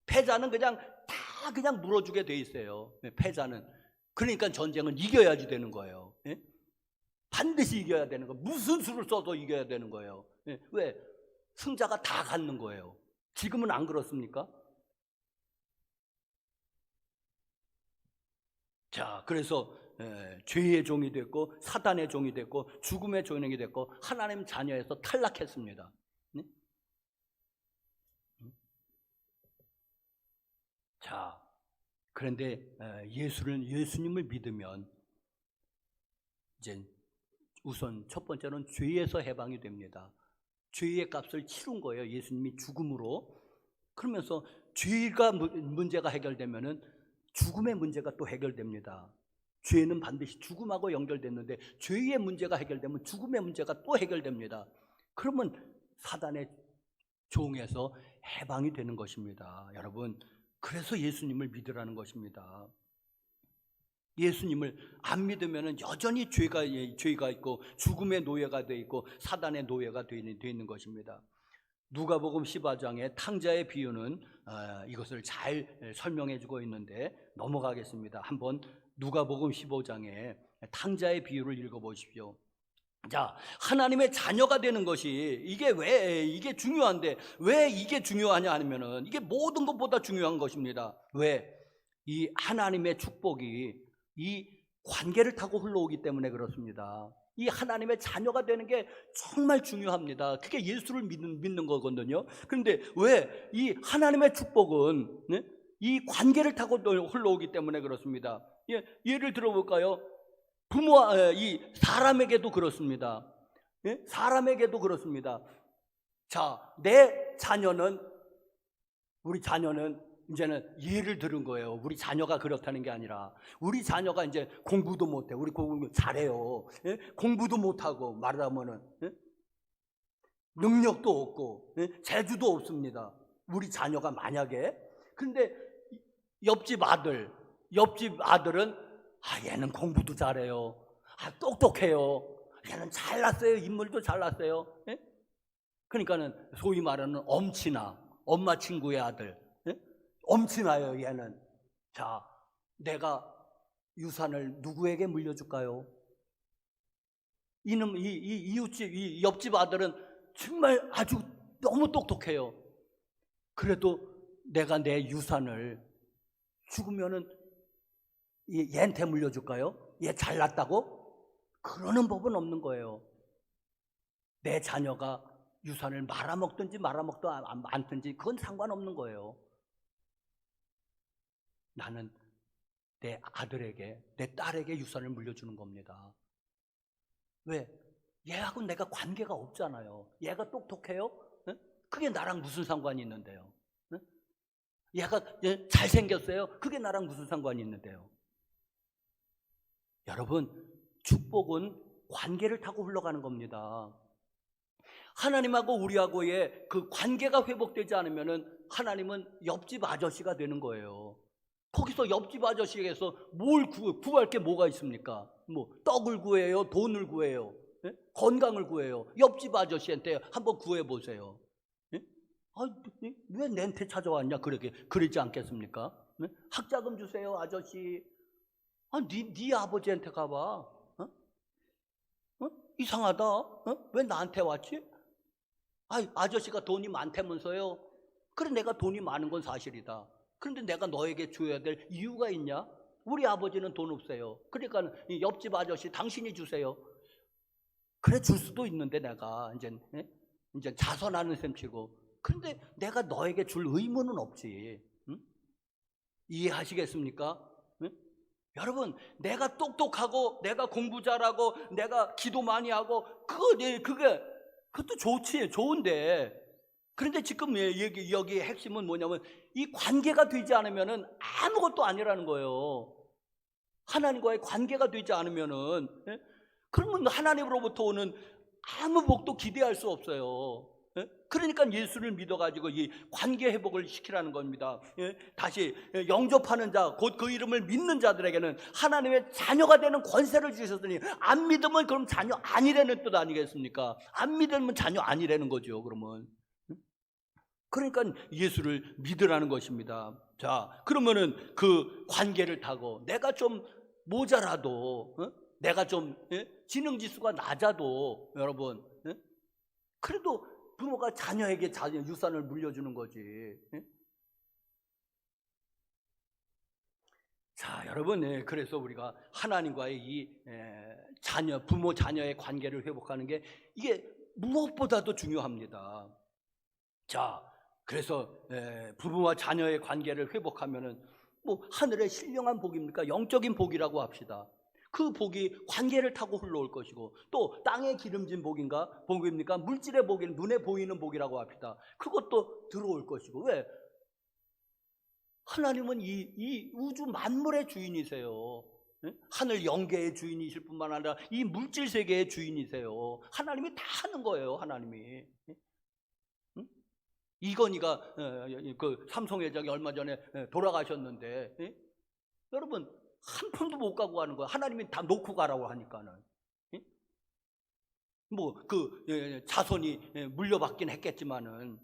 패자는 그냥 다 그냥 물어주게 돼 있어요. 패자는. 그러니까 전쟁은 이겨야지 되는 거예요. 반드시 이겨야 되는 거예요. 무슨 수를 써도 이겨야 되는 거예요. 왜? 승자가 다 갖는 거예요. 지금은 안 그렇습니까? 자, 그래서 죄의 종이 됐고 사단의 종이 됐고 죽음의 종이 됐고 하나님 자녀에서 탈락했습니다. 네? 자, 그런데 예수님을 믿으면 이제 우선 첫 번째는 죄에서 해방이 됩니다. 죄의 값을 치른 거예요. 예수님이 죽음으로. 그러면서 죄가 문제가 해결되면은 죽음의 문제가 또 해결됩니다. 죄는 반드시 죽음하고 연결됐는데 죄의 문제가 해결되면 죽음의 문제가 또 해결됩니다. 그러면 사단의 종에서 해방이 되는 것입니다. 여러분, 그래서 예수님을 믿으라는 것입니다. 예수님을 안 믿으면 여전히 죄가 있고 죽음의 노예가 되어 있고 사단의 노예가 되어 있는 것입니다. 누가복음 15장의 탕자의 비유는 이것을 잘 설명해 주고 있는데 넘어가겠습니다. 한번 누가복음 15장의 탕자의 비유를 읽어보십시오. 자, 하나님의 자녀가 되는 것이 이게 중요한데 왜 이게 중요하냐 하면은 이게 모든 것보다 중요한 것입니다. 왜? 이 하나님의 축복이 이 관계를 타고 흘러오기 때문에 그렇습니다. 이 하나님의 자녀가 되는 게 정말 중요합니다. 그게 예수를 믿는 거거든요. 그런데 왜 이 하나님의 축복은 이 관계를 타고 흘러오기 때문에 그렇습니다. 예를 들어볼까요? 이 사람에게도 그렇습니다. 사람에게도 그렇습니다. 자, 우리 자녀는 이제는 예를 들은 거예요. 우리 자녀가 그렇다는 게 아니라 우리 자녀가 이제 공부도 못해. 우리 공부 잘해요. 공부도 못하고 말하면은 능력도 없고 재주도 없습니다. 우리 자녀가 만약에. 근데 옆집 아들은 얘는 공부도 잘해요. 똑똑해요. 얘는 잘났어요. 인물도 잘났어요. 그러니까는 소위 말하는 엄친아, 엄마 친구의 아들. 엄친아요, 얘는. 자, 내가 유산을 누구에게 물려줄까요? 이 옆집 아들은 정말 아주 너무 똑똑해요. 그래도 내가 내 유산을 죽으면은 얘한테 물려줄까요? 얘 잘났다고? 그러는 법은 없는 거예요. 내 자녀가 유산을 말아먹든지 말아먹든 않든지 그건 상관없는 거예요. 나는 내 아들에게, 내 딸에게 유산을 물려주는 겁니다. 왜? 얘하고 내가 관계가 없잖아요. 얘가 똑똑해요? 그게 나랑 무슨 상관이 있는데요? 얘가 잘생겼어요. 그게 나랑 무슨 상관이 있는데요? 여러분, 축복은 관계를 타고 흘러가는 겁니다. 하나님하고 우리하고의 그 관계가 회복되지 않으면은 하나님은 옆집 아저씨가 되는 거예요. 거기서 옆집 아저씨에게서 뭘 구할 게 뭐가 있습니까? 뭐 떡을 구해요, 돈을 구해요, 예? 건강을 구해요. 옆집 아저씨한테 한번 구해 보세요. 예? 아, 왜 내한테 찾아왔냐? 그러지 않겠습니까? 예? 학자금 주세요, 아저씨. 아, 네 아버지한테 가봐. 어? 어? 이상하다. 어? 왜 나한테 왔지? 아저씨가 돈이 많다면서요. 그래, 내가 돈이 많은 건 사실이다. 그런데 내가 너에게 줘야 될 이유가 있냐? 우리 아버지는 돈 없어요. 그러니까 이 옆집 아저씨 당신이 주세요. 그래, 줄 수도 있는데 내가 이제 자선하는 셈 치고. 그런데 내가 너에게 줄 의무는 없지. 응? 이해하시겠습니까? 응? 여러분, 내가 똑똑하고 내가 공부 잘하고 내가 기도 많이 하고 그것도 좋지, 좋은데, 그런데 지금 여기 핵심은 뭐냐면 이 관계가 되지 않으면은 아무것도 아니라는 거예요. 하나님과의 관계가 되지 않으면은, 예? 그러면 하나님으로부터 오는 아무 복도 기대할 수 없어요. 예? 그러니까 예수를 믿어가지고 이 관계 회복을 시키라는 겁니다. 예? 다시 영접하는 자, 곧 그 이름을 믿는 자들에게는 하나님의 자녀가 되는 권세를 주셨으니, 안 믿으면 그럼 자녀 아니라는 뜻 아니겠습니까? 안 믿으면 자녀 아니라는 거죠. 그러면 그러니까 예수를 믿으라는 것입니다. 자, 그러면은 그 관계를 타고 내가 좀 모자라도, 내가 좀 지능지수가 낮아도, 여러분, 그래도 부모가 자녀에게 유산을 물려주는 거지. 자, 여러분, 그래서 우리가 하나님과의 이 부모 자녀의 관계를 회복하는 게 이게 무엇보다도 중요합니다. 자, 그래서 부부와 자녀의 관계를 회복하면은 뭐 하늘의 신령한 복입니까? 영적인 복이라고 합시다. 그 복이 관계를 타고 흘러올 것이고, 또 땅에 기름진 복입니까? 물질의 복이 눈에 보이는 복이라고 합시다. 그것도 들어올 것이고. 왜? 하나님은 이 우주 만물의 주인이세요. 하늘 영계의 주인이실 뿐만 아니라 이 물질 세계의 주인이세요. 하나님이 다 하는 거예요. 하나님이. 이건희가 그 삼성회장이 얼마 전에 돌아가셨는데, 여러분, 한 푼도 못 가고 가는 거야. 하나님이 다 놓고 가라고 하니까는. 뭐 그 자손이 물려받긴 했겠지만은,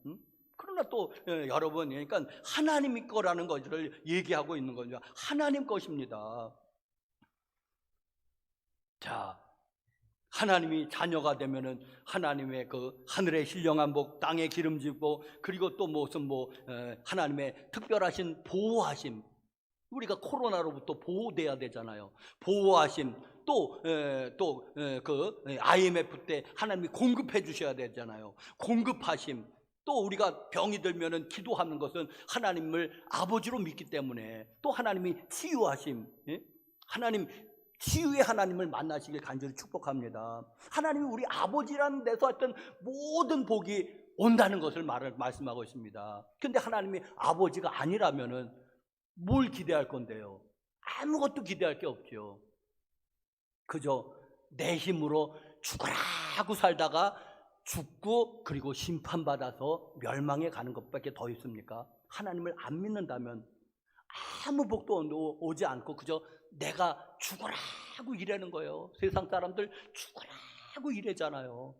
그러나 또 여러분, 그러니까 하나님이 거라는 것을 얘기하고 있는 거죠. 하나님 것입니다. 자, 하나님이 자녀가 되면은 하나님의 그 하늘의 신령한 복, 땅의 기름진 복, 그리고 또 무슨 하나님의 특별하신 보호하심. 우리가 코로나로부터 보호돼야 되잖아요. 보호하심, 그 IMF 때 하나님이 공급해 주셔야 되잖아요. 공급하심. 또 우리가 병이 들면은 기도하는 것은 하나님을 아버지로 믿기 때문에, 또 하나님이 치유하심. 하나님 치유의 하나님을 만나시길 간절히 축복합니다. 하나님이 우리 아버지라는 데서 하여튼 모든 복이 온다는 것을 말씀하고 있습니다. 근데 하나님이 아버지가 아니라면은 뭘 기대할 건데요? 아무것도 기대할 게 없죠. 그저 내 힘으로 죽으라고 살다가 죽고 그리고 심판받아서 멸망에 가는 것밖에 더 있습니까? 하나님을 안 믿는다면 아무 복도 오지 않고 그저 내가 죽으라고 일하는 거예요. 세상 사람들 죽으라고 일하잖아요.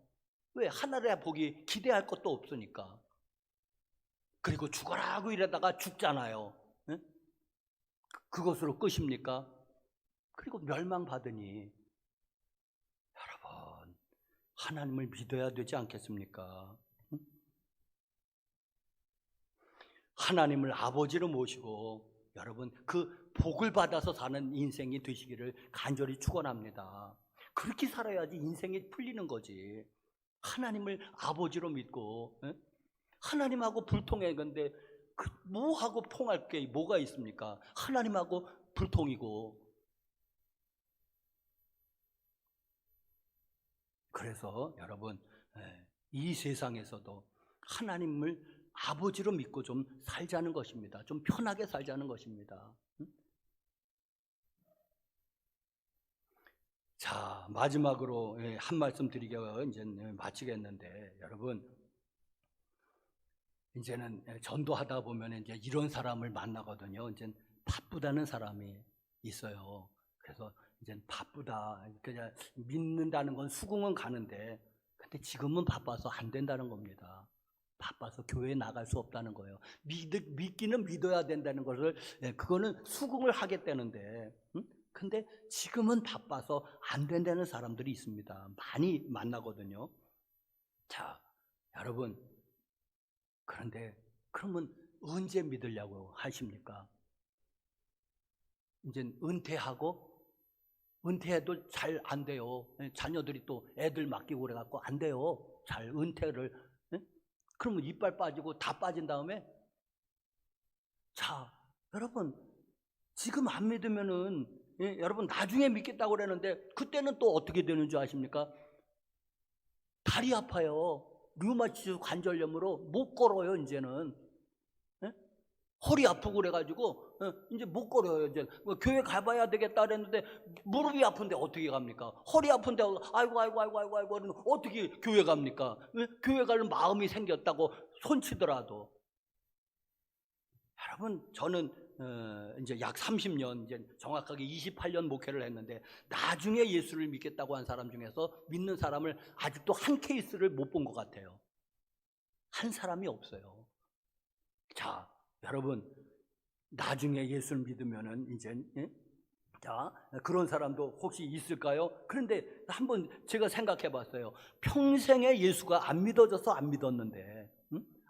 왜? 하늘의 복이 기대할 것도 없으니까. 그리고 죽으라고 일하다가 죽잖아요. 그것으로 끝입니까? 그리고 멸망받으니, 여러분, 하나님을 믿어야 되지 않겠습니까? 하나님을 아버지로 모시고 여러분 그 복을 받아서 사는 인생이 되시기를 간절히 축원합니다. 그렇게 살아야지 인생이 풀리는 거지. 하나님을 아버지로 믿고 하나님하고 불통해. 근데 뭐하고 통할 게 뭐가 있습니까? 하나님하고 불통이고. 그래서 여러분, 이 세상에서도 하나님을 아버지로 믿고 좀 살자는 것입니다. 좀 편하게 살자는 것입니다. 자, 마지막으로 한 말씀 드리고 이제 마치겠는데, 여러분, 이제는 전도하다 보면 이제 이런 사람을 만나거든요. 이제 바쁘다는 사람이 있어요. 그래서 이제 바쁘다. 그냥 믿는다는 건 수긍은 가는데, 근데 지금은 바빠서 안 된다는 겁니다. 바빠서 교회에 나갈 수 없다는 거예요. 믿기는 믿어야 된다는 것을, 그거는 수긍을 하겠다는데, 근데 지금은 바빠서 안 된다는 사람들이 있습니다. 많이 만나거든요. 자, 여러분, 그런데 그러면 언제 믿으려고 하십니까? 이제 은퇴해도 잘 안 돼요. 자녀들이 또 애들 맡기고 그래갖고 안 돼요. 잘 은퇴를. 그러면 이빨 빠지고 다 빠진 다음에, 자, 여러분, 지금 안 믿으면은, 여러분 나중에 믿겠다고 그러는데 그때는 또 어떻게 되는 줄 아십니까? 다리 아파요. 류마티스 관절염으로 못 걸어요. 이제는 허리 아프고 그래가지고 이제 못 걸어요. 이제 교회 가봐야 되겠다 그랬는데 무릎이 아픈데 어떻게 갑니까? 허리 아픈데 아이고 어떻게 교회 갑니까? 교회 가는 마음이 생겼다고 손치더라도. 여러분, 저는 이제 약 30년, 이제 정확하게 28년 목회를 했는데, 나중에 예수를 믿겠다고 한 사람 중에서 믿는 사람을 아직도 한 케이스를 못 본 것 같아요. 한 사람이 없어요. 자, 여러분, 나중에 예수를 믿으면은 이제, 자, 그런 사람도 혹시 있을까요? 그런데 한번 제가 생각해 봤어요. 평생에 예수가 안 믿어져서 안 믿었는데,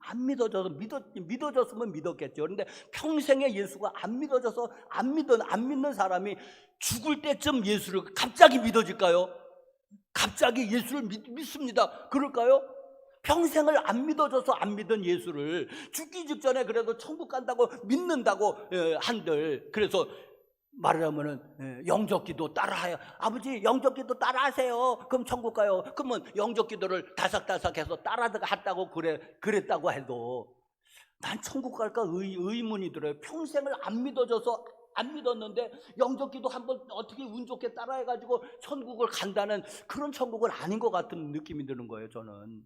안 믿어졌으면 믿었겠죠. 그런데 평생에 예수가 안 믿어져서 안 믿는 사람이 죽을 때쯤 예수를 갑자기 믿어질까요? 갑자기 예수를 믿습니다. 그럴까요? 평생을 안 믿어져서 안 믿은 예수를 죽기 직전에 그래도 천국 간다고 믿는다고 한들, 그래서 말하면은 영접기도 따라해요. 아버지 영접기도 따라하세요. 그럼 천국 가요. 그러면 영접기도를 다삭다삭해서 따라갔다고 그랬다고 해도 난 천국 갈까 의문이 들어요. 평생을 안 믿어져서 안 믿었는데 영접기도 한번 어떻게 운 좋게 따라해가지고 천국을 간다는 그런 천국은 아닌 것 같은 느낌이 드는 거예요. 저는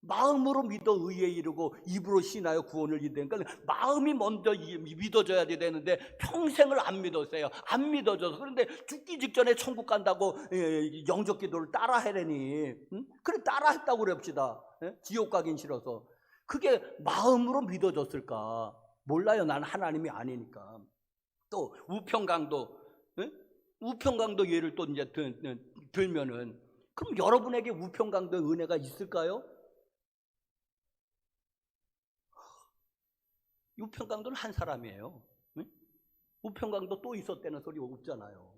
마음으로 믿어 의에 이르고 입으로 신하여 구원을 이르니까 마음이 먼저 믿어져야 되는데 평생을 안 믿었어요. 안 믿어져서. 그런데 죽기 직전에 천국 간다고 영접 기도를 따라 하려니, 그래 따라 했다고 그럽시다. 지옥 가긴 싫어서. 그게 마음으로 믿어졌을까? 몰라요. 난 하나님이 아니니까. 또 우평강도 예를 또 이제 들면은, 그럼 여러분에게 우평강도 은혜가 있을까요? 우평강도는 한 사람이에요. 우평강도 또 있었다는 소리 없잖아요.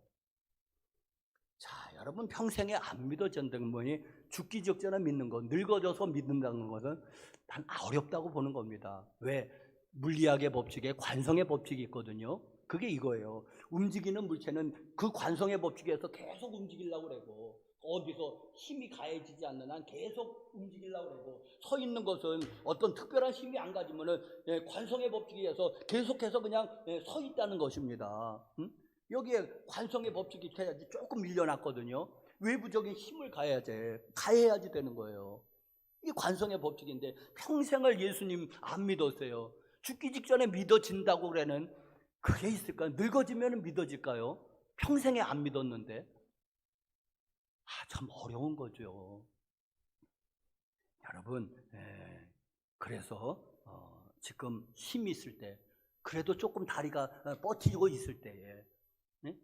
자, 여러분, 평생에 안 믿어진다는 분이 죽기 직전에 믿는 것, 늙어져서 믿는다는 것은 난 어렵다고 보는 겁니다. 왜? 물리학의 법칙에 관성의 법칙이 있거든요. 그게 이거예요. 움직이는 물체는 그 관성의 법칙에서 계속 움직이려고 그러고, 어디서 힘이 가해지지 않는 한 계속 움직이려고 그러고, 서 있는 것은 어떤 특별한 힘이 안 가지면은 관성의 법칙에 의해서 계속해서 그냥 서 있다는 것입니다. 여기에 관성의 법칙이 돼야지. 조금 밀려났거든요. 외부적인 힘을 가해야지 되는 거예요. 이게 관성의 법칙인데 평생을 예수님 안 믿었어요. 죽기 직전에 믿어진다고 그래는 그게 있을까요? 늙어지면 믿어질까요? 평생에 안 믿었는데. 참 어려운 거죠. 여러분, 그래서 지금 힘이 있을 때, 그래도 조금 다리가 뻗치고 있을 때에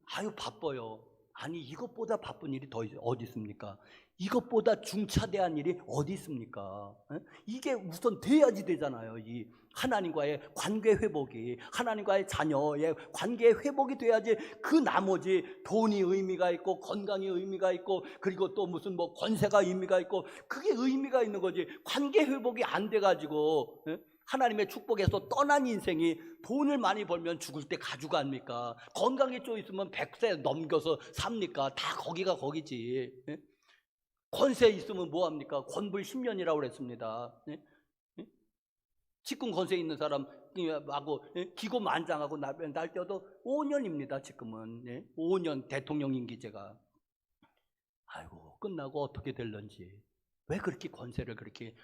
아유 바빠요. 아니, 이것보다 바쁜 일이 더 어디 있습니까? 이것보다 중차대한 일이 어디 있습니까? 이게 우선 돼야지 되잖아요. 이 하나님과의 관계 회복이, 하나님과의 자녀의 관계 회복이 돼야지 그 나머지 돈이 의미가 있고 건강이 의미가 있고 그리고 또 무슨 뭐 권세가 의미가 있고 그게 의미가 있는 거지. 관계 회복이 안 돼가지고 하나님의 축복에서 떠난 인생이 돈을 많이 벌면 죽을 때 가져갑니까? 건강이 좀 있으면 100세 넘겨서 삽니까? 다 거기가 거기지. 권세 있으면 뭐합니까? 권불 10년이라고 그랬습니다. 직권 권세 있는 사람하고 기고만장하고 날뛰어도 5년입니다. 지금은 5년 대통령 임기제가. 아이고 끝나고 어떻게 될런지 왜 그렇게 권세를 그렇게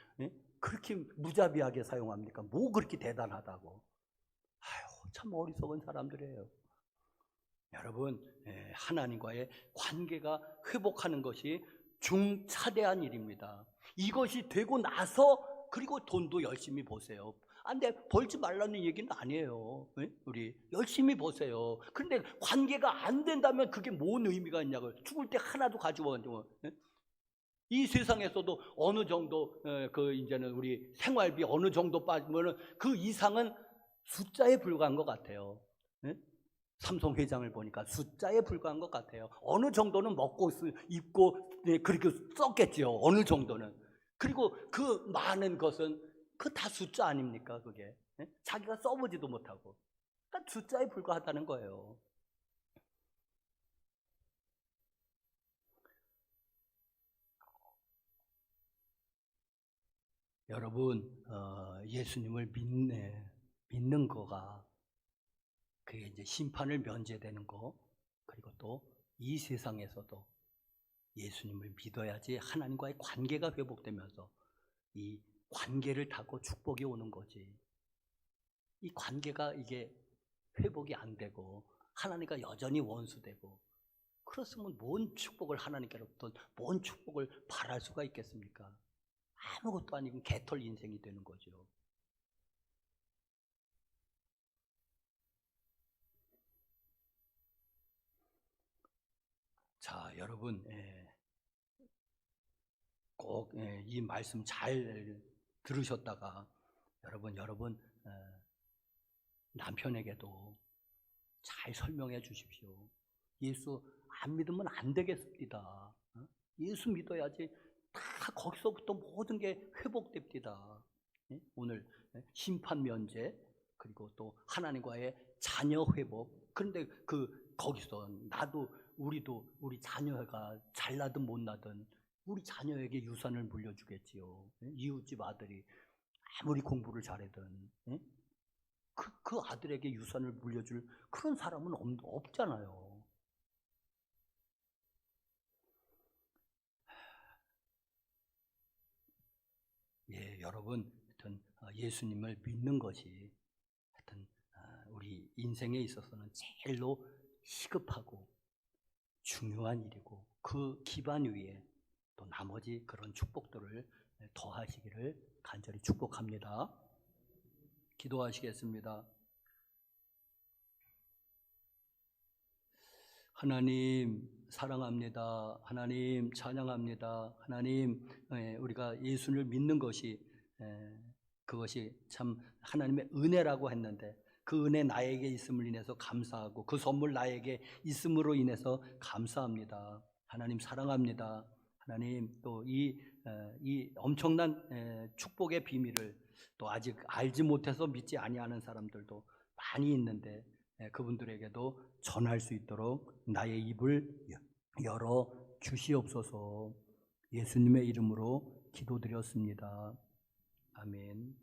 무자비하게 사용합니까? 뭐 그렇게 대단하다고. 아이고 참 어리석은 사람들이에요. 여러분 하나님과의 관계가 회복하는 것이 중차대한 일입니다. 이것이 되고 나서 그리고 돈도 열심히 버세요. 근데 벌지 말라는 얘기는 아니에요. 우리 열심히 버세요. 그런데 관계가 안 된다면 그게 뭔 의미가 있냐고요. 죽을 때 하나도 가지고 이 세상에서도 어느 정도 이제는 우리 생활비 어느 정도 빠지면은 그 이상은 숫자에 불과한 것 같아요. 삼성 회장을 보니까 숫자에 불과한 것 같아요. 어느 정도는 먹고 입고 그렇게 썼겠지요. 어느 정도는. 그리고 그 많은 것은 그 다 숫자 아닙니까? 그게 자기가 써보지도 못하고. 그러니까 숫자에 불과하다는 거예요. 여러분 예수님을 믿는 거가 그게 이제 심판을 면제되는 거, 그리고 또 이 세상에서도 예수님을 믿어야지 하나님과의 관계가 회복되면서 이 관계를 타고 축복이 오는 거지. 이 관계가 이게 회복이 안 되고 하나님과 여전히 원수되고 그렇으면 뭔 축복을 하나님께로부터 뭔 축복을 바랄 수가 있겠습니까? 아무것도 아니고 개털 인생이 되는 거죠. 자, 여러분 꼭 이 말씀 잘 들으셨다가 여러분 남편에게도 잘 설명해 주십시오. 예수 안 믿으면 안 되겠습니다. 예수 믿어야지 다 거기서부터 모든 게 회복됩니다. 오늘 심판 면제 그리고 또 하나님과의 자녀 회복. 그런데 거기서 우리도 우리 자녀가 잘나든 못나든 우리 자녀에게 유산을 물려주겠지요. 이웃집 아들이 아무리 공부를 잘하든 그 아들에게 유산을 물려줄 그런 사람은 없잖아요. 여러분 하여튼 예수님을 믿는 것이 하여튼 우리 인생에 있어서는 제일로 시급하고 중요한 일이고 그 기반 위에 또 나머지 그런 축복들을 더하시기를 간절히 축복합니다. 기도하시겠습니다. 하나님 사랑합니다. 하나님 찬양합니다. 하나님 우리가 예수를 믿는 것이 그것이 참 하나님의 은혜라고 했는데 그 은혜 나에게 있음을 인해서 감사하고 그 선물 나에게 있음으로 인해서 감사합니다. 하나님 사랑합니다. 하나님 또 이 엄청난 축복의 비밀을 또 아직 알지 못해서 믿지 아니하는 사람들도 많이 있는데 그분들에게도 전할 수 있도록 나의 입을 열어 주시옵소서. 예수님의 이름으로 기도드렸습니다. 아멘.